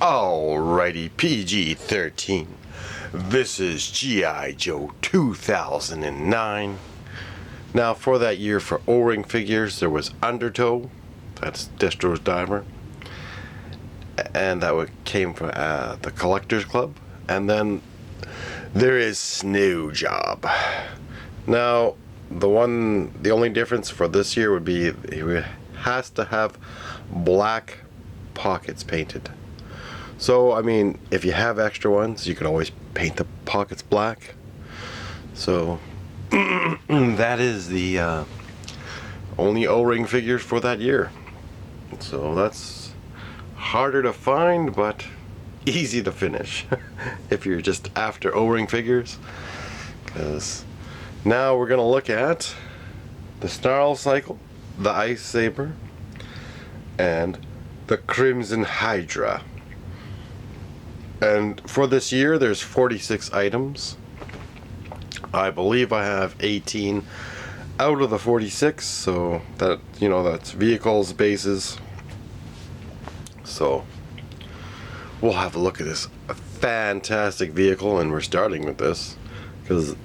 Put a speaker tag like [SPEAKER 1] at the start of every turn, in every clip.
[SPEAKER 1] Alrighty, PG-13. This is G.I.Joe 2009. Now, for that year, for O-ring figures, there was Undertow, that's Destro's Diver, and that came from the Collectors Club. And then there is Snow Job. Now, the only difference for this year would be it has to have black pockets painted. So, I mean, if you have extra ones, you can always paint the pockets black. So, that is the only O-ring figures for that year. So, that's harder to find, but easy to finish if you're just after O-ring figures. Because now we're going to look at the Snarl Cycle, the Ice Saber, and the Crimson Hydra. And for this year, there's 46 items. I believe I have 18 out of the 46, so that, you know, that's vehicles, bases. So we'll have a look at this fantastic vehicle, and we're starting with this because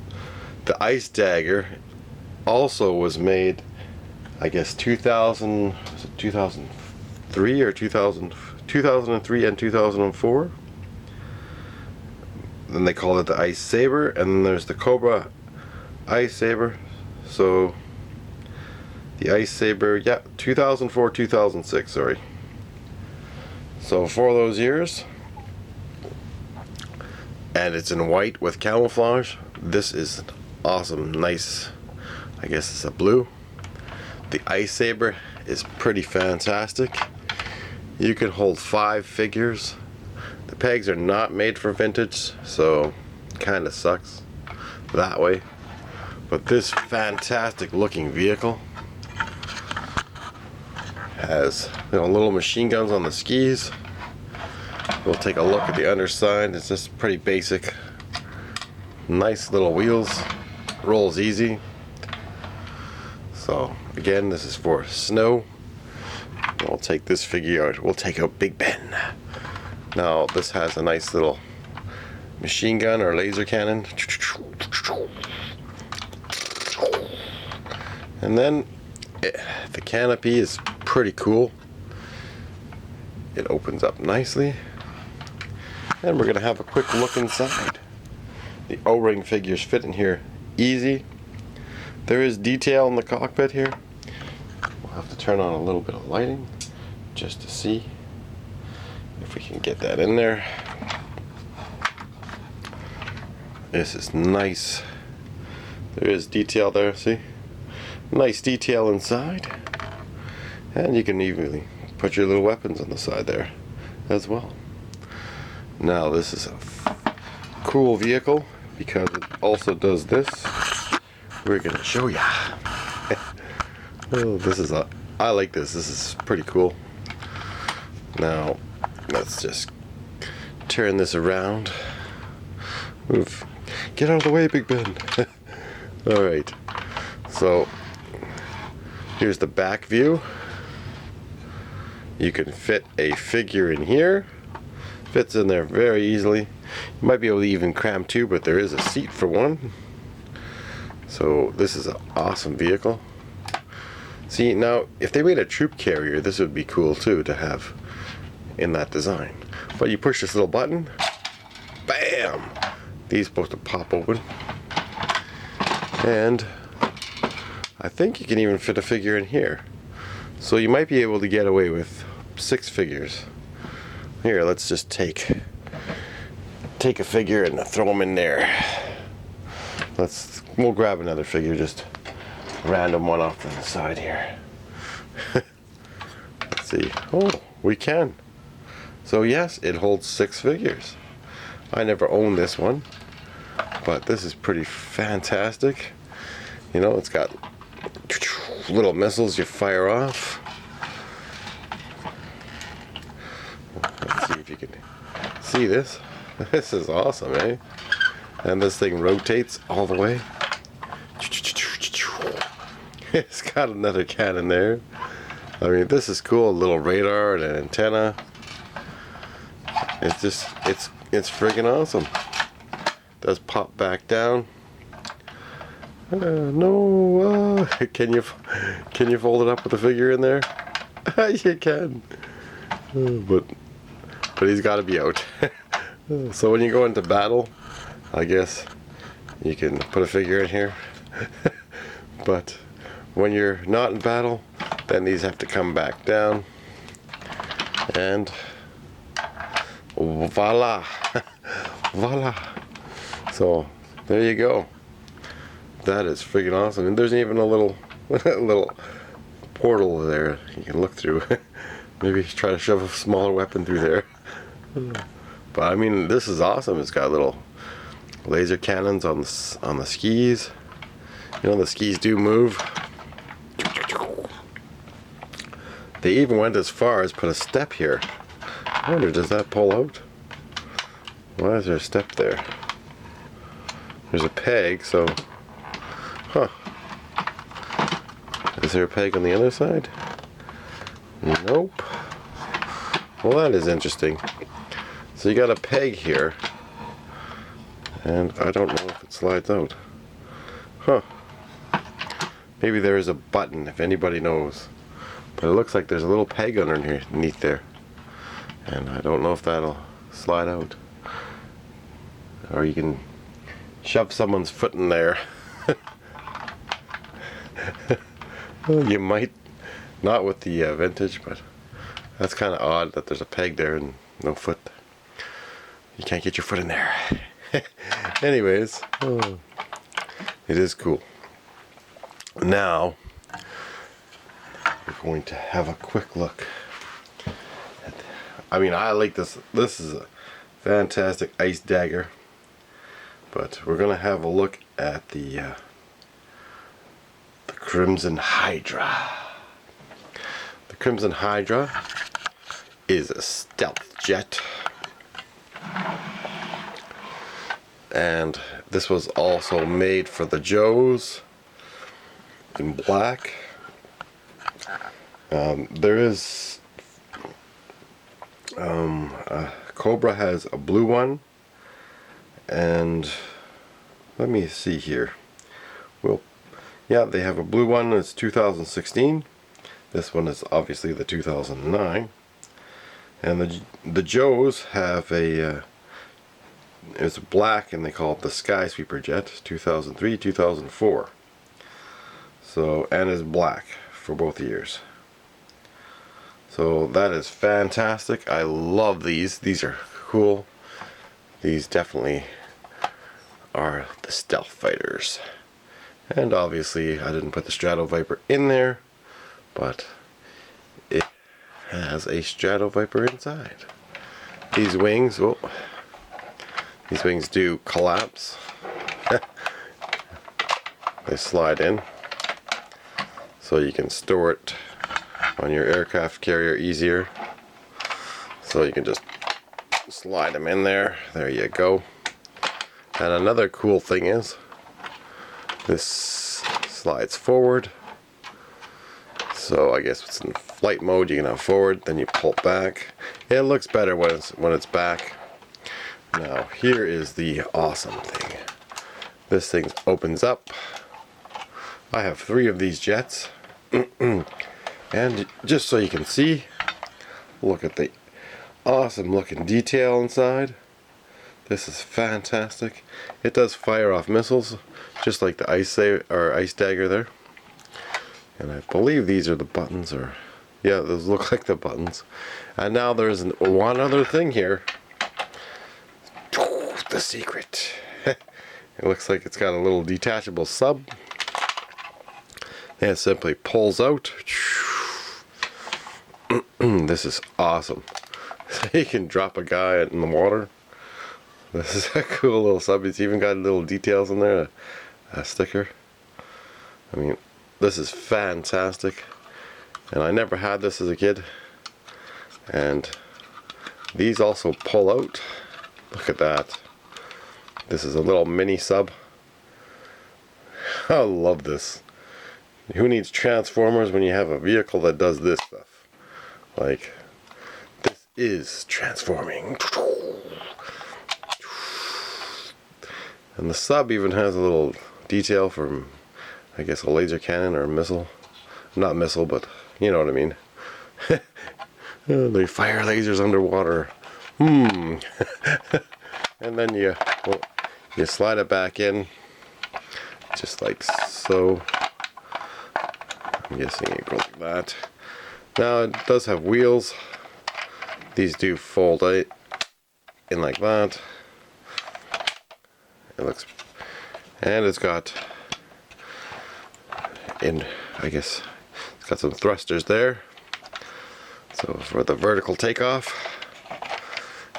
[SPEAKER 1] the Ice Dagger also was made, I guess, 2003 or 2003 and 2004. Then they call it the Ice Saber, and then there's the Cobra Ice Saber. So the Ice Saber, yeah, 2004, 2006, sorry. So for those years, and it's in white with camouflage. This is awesome, nice. I guess it's a blue. The Ice Saber is pretty fantastic. You can hold 5 figures. The pegs are not made for vintage, so kind of sucks that way. But this fantastic looking vehicle has, you know, little machine guns on the skis. We'll take a look at the underside. It's just pretty basic. Nice little wheels. Rolls easy. So again, this is for snow. We'll take this figure out. We'll take out Big Ben. Now this has a nice little machine gun or laser cannon. And then the canopy is pretty cool. It opens up nicely. And we're going to have a quick look inside. The O-ring figures fit in here easy. There is detail in the cockpit here. We'll have to turn on a little bit of lighting just to see if we can get that in there. This is nice. There is detail there, see? Nice detail inside. And you can even put your little weapons on the side there as well. Now this is a cool vehicle because it also does this. We're gonna show ya. Oh, I like this. This is pretty cool. Now let's just turn this around. Move. Get out of the way, Big Ben. Alright. So here's the back view. You can fit a figure in here. Fits in there very easily. You might be able to even cram 2, but there is a seat for one. So this is an awesome vehicle. See, now if they made a troop carrier, this would be cool too to have in that design. But you push this little button, bam! These are supposed to pop open. And I think you can even fit a figure in here. So you might be able to get away with 6 figures. Here, let's just take a figure and throw them in there. We'll grab another figure, just a random one off to the side here. Let's see. Oh, we can. So yes, it holds 6 figures. I never owned this one, but this is pretty fantastic. You know, it's got little missiles you fire off. Let's see if you can see this. This is awesome, eh? And this thing rotates all the way. It's got another cannon there. I mean, this is cool. A little radar and an antenna. it's friggin' awesome. Does pop back down. No, can you fold it up with the figure in there? You can. But he's got to be out. So when you go into battle, I guess you can put a figure in here. But when you're not in battle, then these have to come back down. And voila. Voila. So there you go. That is freaking awesome. And there's even a little little portal there you can look through. Maybe try to shove a smaller weapon through there. But I mean, this is awesome. It's got little laser cannons on the skis. You know, the skis do move. They even went as far as put a step here. I wonder, does that pull out? Why is there a step there? There's a peg, so... Huh. Is there a peg on the other side? Nope. Well, that is interesting. So you got a peg here. And I don't know if it slides out. Huh. Maybe there is a button, if anybody knows. But it looks like there's a little peg underneath there. And I don't know if that'll slide out. Or you can shove someone's foot in there. Well, you might. Not with the vintage, but that's kind of odd that there's a peg there and no foot. You can't get your foot in there. Anyways, it is cool. Now, we're going to have a quick look. I mean, I like this. This is a fantastic ice dagger. But we're going to have a look at the Crimson Hydra. The Crimson Hydra is a stealth jet. And this was also made for the Joes in black. There is Cobra has a blue one, and let me see here. Well, yeah, they have a blue one. It's 2016. This one is obviously the 2009. And the Joes have a it's black, and they call it the Sky Sweeper Jet, 2003, 2004. So, and is black for both years. So that is fantastic. I love these. These are cool. These definitely are the stealth fighters. And obviously I didn't put the Strato Viper in there, but it has a Strato Viper inside. These wings, oh, these wings do collapse. They slide in, so you can store it on your aircraft carrier easier. So you can just slide them in there. There you go. And another cool thing is this slides forward. So I guess it's in flight mode. You can have forward, then you pull back. It looks better when it's back. Now here is the awesome thing. This thing opens up. I have 3 of these jets. And just so you can see, look at the awesome looking detail inside. This is fantastic. It does fire off missiles, just like the ice dagger there. And I believe these are the buttons, or yeah, those look like the buttons. And now there's one other thing here. The secret. It looks like it's got a little detachable sub. And it simply pulls out. This is awesome. You can drop a guy in the water. This is a cool little sub. It's even got little details in there. A sticker. I mean, this is fantastic. And I never had this as a kid. And these also pull out. Look at that. This is a little mini sub. I love this. Who needs Transformers when you have a vehicle that does this stuff? Like, this is transforming. And the sub even has a little detail from, I guess, a laser cannon or a missile. Not missile, but you know what I mean. They fire lasers underwater. And then you slide it back in, just like so. I'm guessing it goes like that. Now it does have wheels. These do fold out in like that. It looks, and it's got, I guess, it's got some thrusters there. So for the vertical takeoff,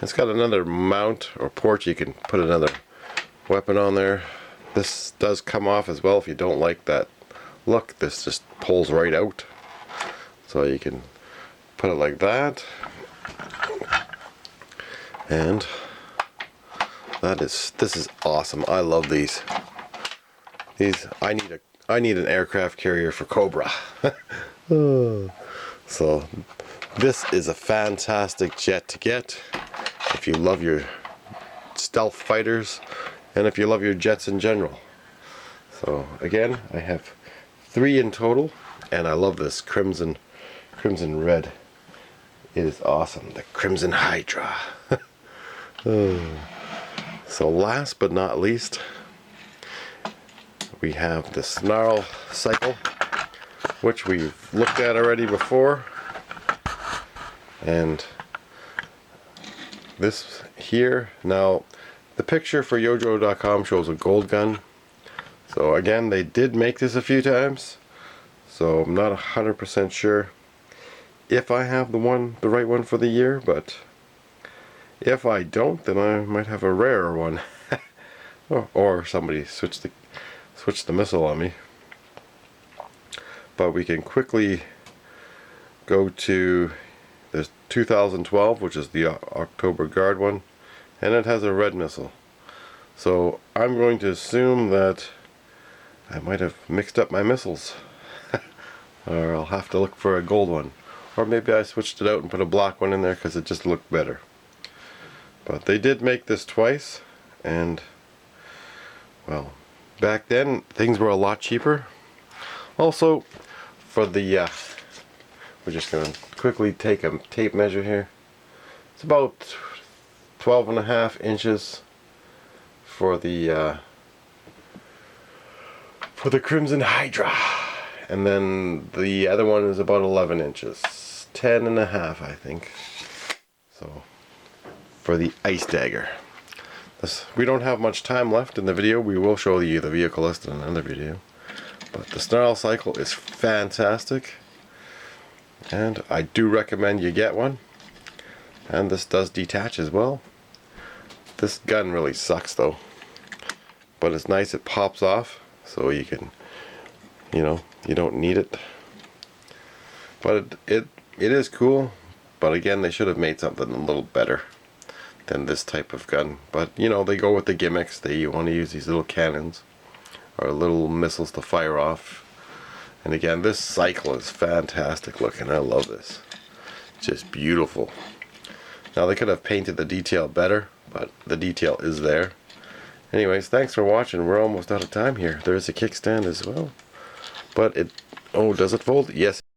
[SPEAKER 1] it's got another mount or port. You can put another weapon on there. This does come off as well if you don't like that look. This just pulls right out. So you can put it like that. And this is awesome. I love these. I need an aircraft carrier for Cobra. So this is a fantastic jet to get if you love your stealth fighters and if you love your jets in general. So again, I have 3 in total, and I love this crimson red. It is awesome. The Cobra Hydra. So last but not least, we have the Snarler cycle, which we've looked at already before. And this here, now the picture for yojo.com shows a gold gun. So again, they did make this a few times, so I'm not 100% sure if I have the right one for the year, but if I don't, then I might have a rarer one. or somebody switched the missile on me. But we can quickly go to the 2012, which is the October Guard one, and it has a red missile. So I'm going to assume that I might have mixed up my missiles. Or I'll have to look for a gold one. Or maybe I switched it out and put a black one in there because it just looked better. But they did make this twice, and well, back then things were a lot cheaper. Also, for the we're just going to quickly take a tape measure here. It's about 12.5 inches for the Cobra Hydra, and then the other one is about 11 inches, 10.5 I think. So for the Ice Dagger. We don't have much time left in the video. We will show you the vehicle list in another video. But the Snarler cycle is fantastic, and I do recommend you get one. And this does detach as well. This gun really sucks though, but it's nice. It pops off, so you can, you don't need it. But it is cool. But again, they should have made something a little better than this type of gun. But they go with the gimmicks. They want to use these little cannons or little missiles to fire off. And again, this cycle is fantastic looking. I love this. Just beautiful. Now they could have painted the detail better, but the detail is there. Anyways, thanks for watching. We're almost out of time here. There's a kickstand as well. But does it fold? Yes.